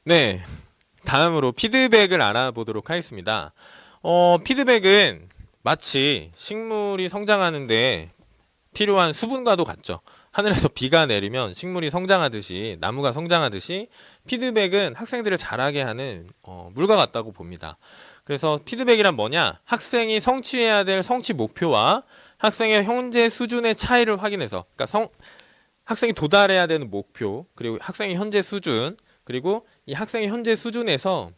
네, 다음으로 피드백을 알아보도록 하겠습니다. 피드백은 마치 식물이 성장하는데 필요한 수분과도 같죠. 하늘에서 비가 내리면 식물이 성장하듯이, 나무가 성장하듯이 피드백은 학생들을 자라게 하는 물과 같다고 봅니다. 그래서 피드백이란 뭐냐? 학생이 성취해야 될 성취 목표와 학생의 현재 수준의 차이를 확인해서, 그러니까 학생이 도달해야 되는 목표, 그리고 학생의 현재 수준, 그리고 이 학생의 현재 수준에서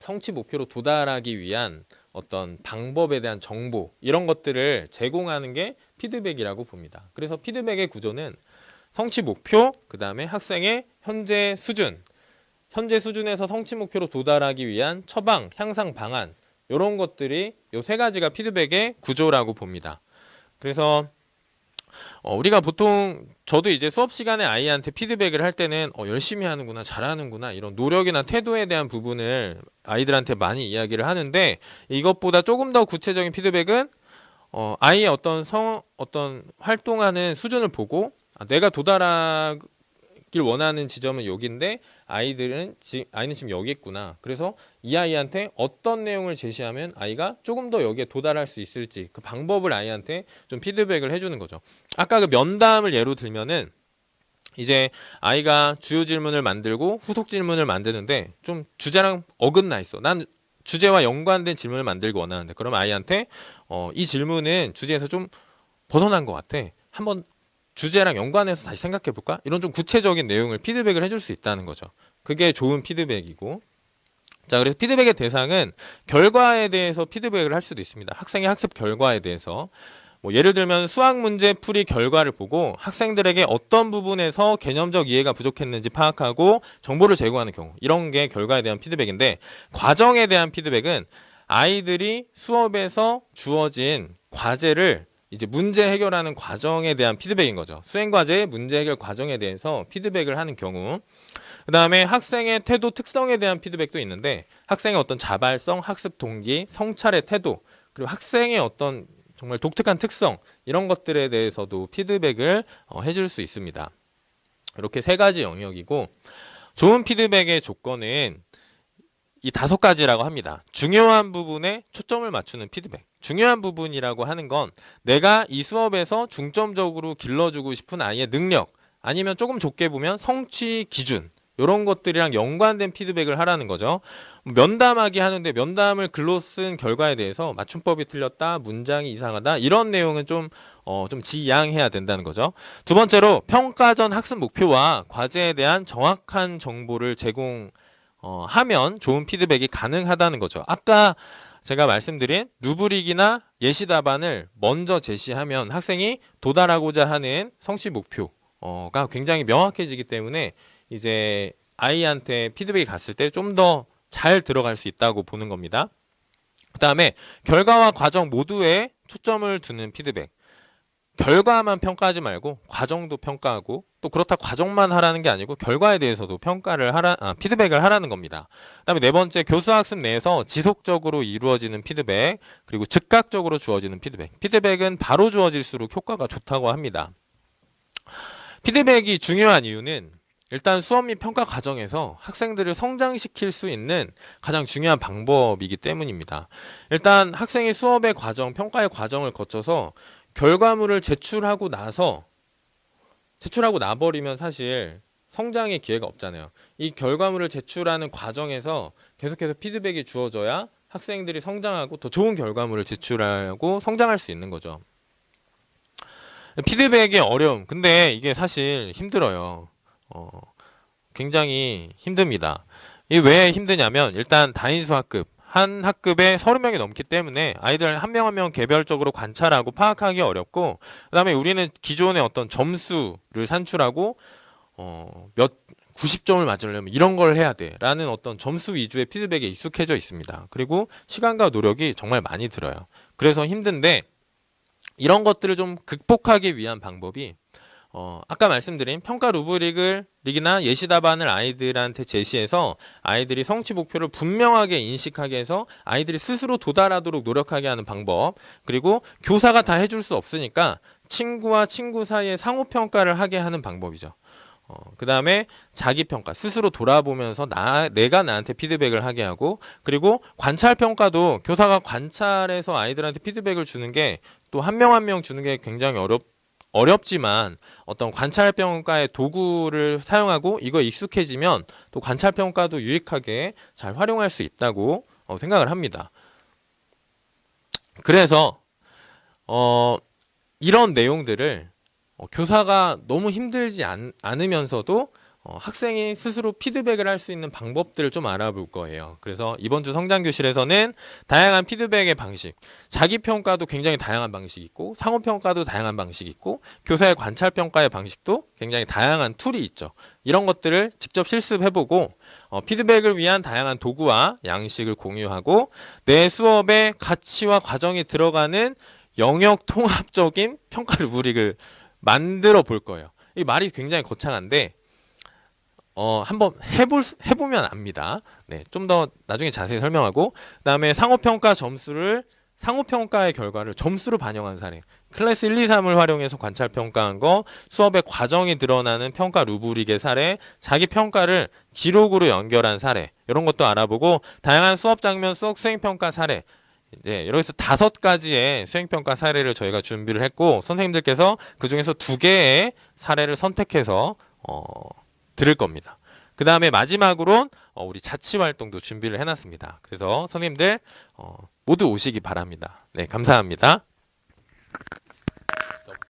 성취 목표로 도달하기 위한 어떤 방법에 대한 정보, 이런 것들을 제공하는 게 피드백이라고 봅니다. 그래서 피드백의 구조는 성취 목표, 그 다음에 학생의 현재 수준, 현재 수준에서 성취 목표로 도달하기 위한 처방, 향상 방안, 이런 것들이 이 세 가지가 피드백의 구조라고 봅니다. 그래서 우리가 보통, 저도 이제 수업 시간에 아이한테 피드백을 할 때는 열심히 하는구나, 잘하는구나, 이런 노력이나 태도에 대한 부분을 아이들한테 많이 이야기를 하는데, 이것보다 조금 더 구체적인 피드백은 아이의 어떤 활동하는 수준을 보고, 내가 도달하길 원하는 지점은 여기인데 아이는 지금 여기 있구나. 그래서 이 아이한테 어떤 내용을 제시하면 아이가 조금 더 여기에 도달할 수 있을지, 그 방법을 아이한테 좀 피드백을 해주는 거죠. 아까 그 면담을 예로 들면은, 이제 아이가 주요 질문을 만들고 후속 질문을 만드는데 좀 주제랑 어긋나 있어. 난 주제와 연관된 질문을 만들기 원하는데, 그럼 아이한테 이 질문은 주제에서 좀 벗어난 것 같아. 한번 주제랑 연관해서 다시 생각해 볼까? 이런 좀 구체적인 내용을 피드백을 해줄 수 있다는 거죠. 그게 좋은 피드백이고, 자, 그래서 피드백의 대상은 결과에 대해서 피드백을 할 수도 있습니다. 학생의 학습 결과에 대해서. 뭐 예를 들면 수학 문제 풀이 결과를 보고 학생들에게 어떤 부분에서 개념적 이해가 부족했는지 파악하고 정보를 제공하는 경우, 이런 게 결과에 대한 피드백인데, 과정에 대한 피드백은 아이들이 수업에서 주어진 과제를 이제 문제 해결하는 과정에 대한 피드백인 거죠. 수행과제의 문제 해결 과정에 대해서 피드백을 하는 경우, 그 다음에 학생의 태도 특성에 대한 피드백도 있는데, 학생의 어떤 자발성, 학습 동기, 성찰의 태도, 그리고 학생의 어떤 정말 독특한 특성, 이런 것들에 대해서도 피드백을 해줄 수 있습니다. 이렇게 세 가지 영역이고, 좋은 피드백의 조건은 이 5가지라고 합니다. 중요한 부분에 초점을 맞추는 피드백. 중요한 부분이라고 하는 건 내가 이 수업에서 중점적으로 길러주고 싶은 아이의 능력, 아니면 조금 좁게 보면 성취 기준, 이런 것들이랑 연관된 피드백을 하라는 거죠. 면담하기 하는데 면담을 글로 쓴 결과에 대해서 맞춤법이 틀렸다, 문장이 이상하다, 이런 내용은 좀 지양해야 된다는 거죠. 두 번째로 평가 전 학습 목표와 과제에 대한 정확한 정보를 하면 좋은 피드백이 가능하다는 거죠. 아까 제가 말씀드린 루브릭이나 예시 답안을 먼저 제시하면 학생이 도달하고자 하는 성취 목표가 굉장히 명확해지기 때문에 이제 아이한테 피드백이 갔을 때 좀 더 잘 들어갈 수 있다고 보는 겁니다. 그 다음에 결과와 과정 모두에 초점을 두는 피드백. 결과만 평가하지 말고 과정도 평가하고, 또 그렇다 과정만 하라는 게 아니고 결과에 대해서도 피드백을 하라는 겁니다. 그다음에 네 번째, 교수학습 내에서 지속적으로 이루어지는 피드백, 그리고 즉각적으로 주어지는 피드백. 피드백은 바로 주어질수록 효과가 좋다고 합니다. 피드백이 중요한 이유는 일단 수업 및 평가 과정에서 학생들을 성장시킬 수 있는 가장 중요한 방법이기 때문입니다. 일단 학생이 수업의 과정, 평가의 과정을 거쳐서 결과물을 제출하고 나버리면 사실 성장의 기회가 없잖아요. 이 결과물을 제출하는 과정에서 계속해서 피드백이 주어져야 학생들이 성장하고 더 좋은 결과물을 제출하고 성장할 수 있는 거죠. 피드백의 어려움. 근데 이게 사실 힘들어요. 굉장히 힘듭니다. 이게 왜 힘드냐면, 일단 다인수 학급, 한 학급에 30명이 넘기 때문에 아이들 한 명 한 명 개별적으로 관찰하고 파악하기 어렵고, 그 다음에 우리는 기존의 어떤 점수를 산출하고 90점을 맞으려면 이런 걸 해야 돼 라는 어떤 점수 위주의 피드백에 익숙해져 있습니다. 그리고 시간과 노력이 정말 많이 들어요. 그래서 힘든데, 이런 것들을 좀 극복하기 위한 방법이 아까 말씀드린 평가 루브릭이나 예시 답안을 아이들한테 제시해서 아이들이 성취 목표를 분명하게 인식하게 해서 아이들이 스스로 도달하도록 노력하게 하는 방법, 그리고 교사가 다 해줄 수 없으니까 친구와 친구 사이에 상호 평가를 하게 하는 방법이죠. 그 다음에 자기평가, 스스로 돌아보면서 내가 나한테 피드백을 하게 하고, 그리고 관찰평가도 교사가 관찰해서 아이들한테 피드백을 주는 게 또 한 명 한 명 주는 게 굉장히 어렵지만 어떤 관찰평가의 도구를 사용하고 이거 익숙해지면 또 관찰평가도 유익하게 잘 활용할 수 있다고 생각을 합니다. 그래서 이런 내용들을 교사가 너무 힘들지 않으면서도 학생이 스스로 피드백을 할 수 있는 방법들을 좀 알아볼 거예요. 그래서 이번 주 성장교실에서는 다양한 피드백의 방식, 자기평가도 굉장히 다양한 방식이 있고, 상호평가도 다양한 방식이 있고, 교사의 관찰평가의 방식도 굉장히 다양한 툴이 있죠. 이런 것들을 직접 실습해보고 피드백을 위한 다양한 도구와 양식을 공유하고, 내 수업의 가치와 과정이 들어가는 영역 통합적인 평가 루브릭을 만들어 볼 거예요. 이 말이 굉장히 거창한데 한번 해보면 압니다. 네, 좀 더 나중에 자세히 설명하고, 그 다음에 상호평가의 결과를 점수로 반영한 사례, 클래스 1, 2, 3을 활용해서 관찰평가한 거, 수업의 과정이 드러나는 평가 루브릭의 사례, 자기평가를 기록으로 연결한 사례, 이런 것도 알아보고, 다양한 수업 장면 속 수행평가 사례, 이제 여기서 5가지의 수행평가 사례를 저희가 준비를 했고, 선생님들께서 그 중에서 2개의 사례를 선택해서 들을 겁니다. 그 다음에 마지막으로 우리 자치활동도 준비를 해놨습니다. 그래서 선생님들 모두 오시기 바랍니다. 네, 감사합니다.